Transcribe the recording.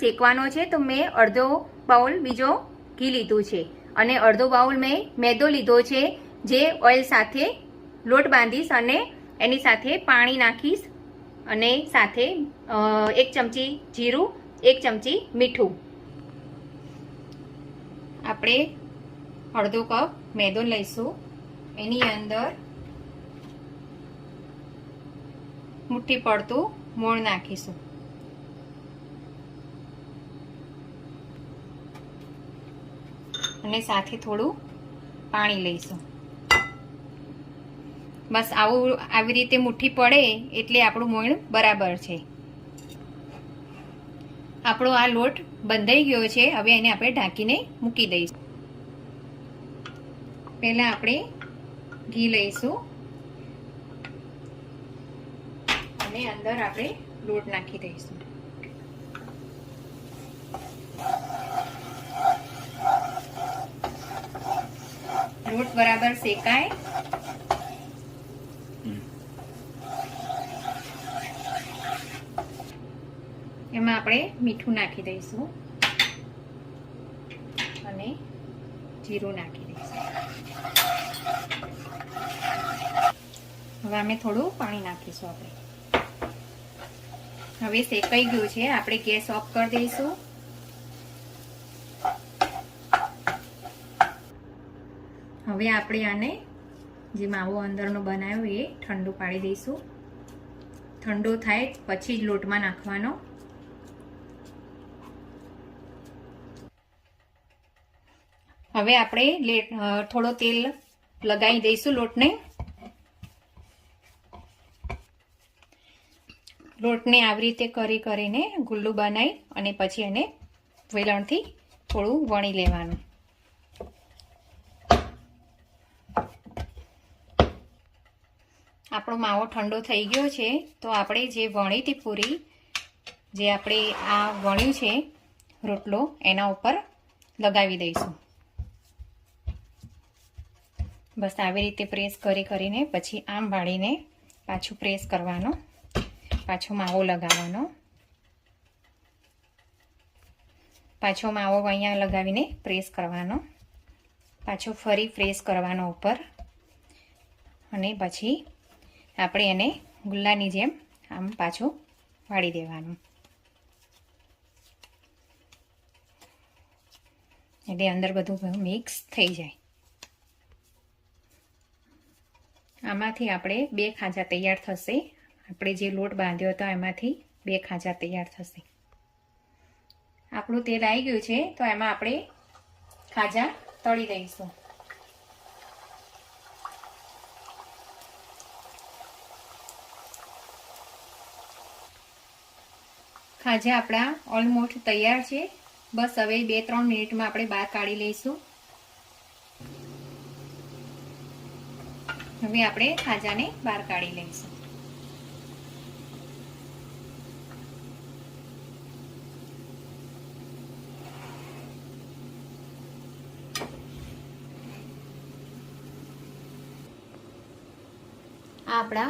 શેકવાનો છે તો મેં અડધો બાઉલ બીજો ઘી લીધું છે અને અડધો બાઉલ મેં મેદો લીધો છે, જે ઓઇલ સાથે લોટ બાંધીશ અને એની સાથે પાણી નાખીશ અને સાથે 1 ચમચી જીરું, 1 ચમચી મીઠું. આપણે અડધો કપ મેદો લઈશું, એની અંદર મુઠ્ઠી પડતું મોણ નાખીશું અને સાથે થોડું પાણી લઈશું. બસ આવી રીતે મુઠ્ઠી પડે એટલે આપણું મોણ બરાબર છે. આપણો આ લોટ બંધાઈ ગયો છે. હવે એને આપણે ઢાંકીને મૂકી દઈશું. પહેલા આપણે ઘી લઈશું અને અંદર આપણે લોટ નાખી દઈશું. લોટ બરાબર શેકાય એમાં આપણે મીઠું નાખી દઈશું અને જીરું નાખી દઈશું. હવે અમે થોડું પાણી નાખીશું. હવે શેકાઈ ગયું છે, આપણે ગેસ ઓફ કરી દઈશું. હવે આપણે આને જે માવો અંદરનો બનાવ્યો એ ઠંડુ પાડી દઈશું. ઠંડુ થાય પછી જ લોટમાં નાખવાનો. હવે આપણે થોડો તેલ લગાવી દઈશું લોટને. લોટને આવી રીતે કરીને ગુલ્લું બનાવી અને પછી એને વેલણથી થોડું વણી લેવાનું. આપણો માવો ઠંડો થઈ ગયો છે તો આપણે જે વણી હતી પૂરી, જે આપણે આ વણ્યું છે રોટલો, એના ઉપર લગાવી દઈશું. બસ આવી રીતે પ્રેસ કરીને પછી આમ વાળીને પાછું પ્રેસ કરવાનો, પાછો માવો લગાવવાનો, પાછો માવો અહીંયા લગાવીને પ્રેસ કરવાનો, પાછો ફરી પ્રેસ કરવાનો ઉપર અને પછી આપણે એને ગુલ્લાની જેમ આમ પાછું વાળી દેવાનું. એટલે અંદર બધું મિક્સ થઈ જાય. આમાંથી આપણે 2 ખાજા તૈયાર થશે. આપણે જે લોટ બાંધ્યો હતો એમાંથી 2 ખાજા તૈયાર થશે. આપણું તેલ આવી ગયું છે તો એમાં આપણે ખાજા તળી દઈશું. ખાજા આપણા ઓલમોસ્ટ તૈયાર છે. બસ હવે 2-3 મિનિટમાં આપણે બહાર કાઢી લઈશું. હવે આપણે ખાજાને બહાર કાઢી લઈશું. આ આપણા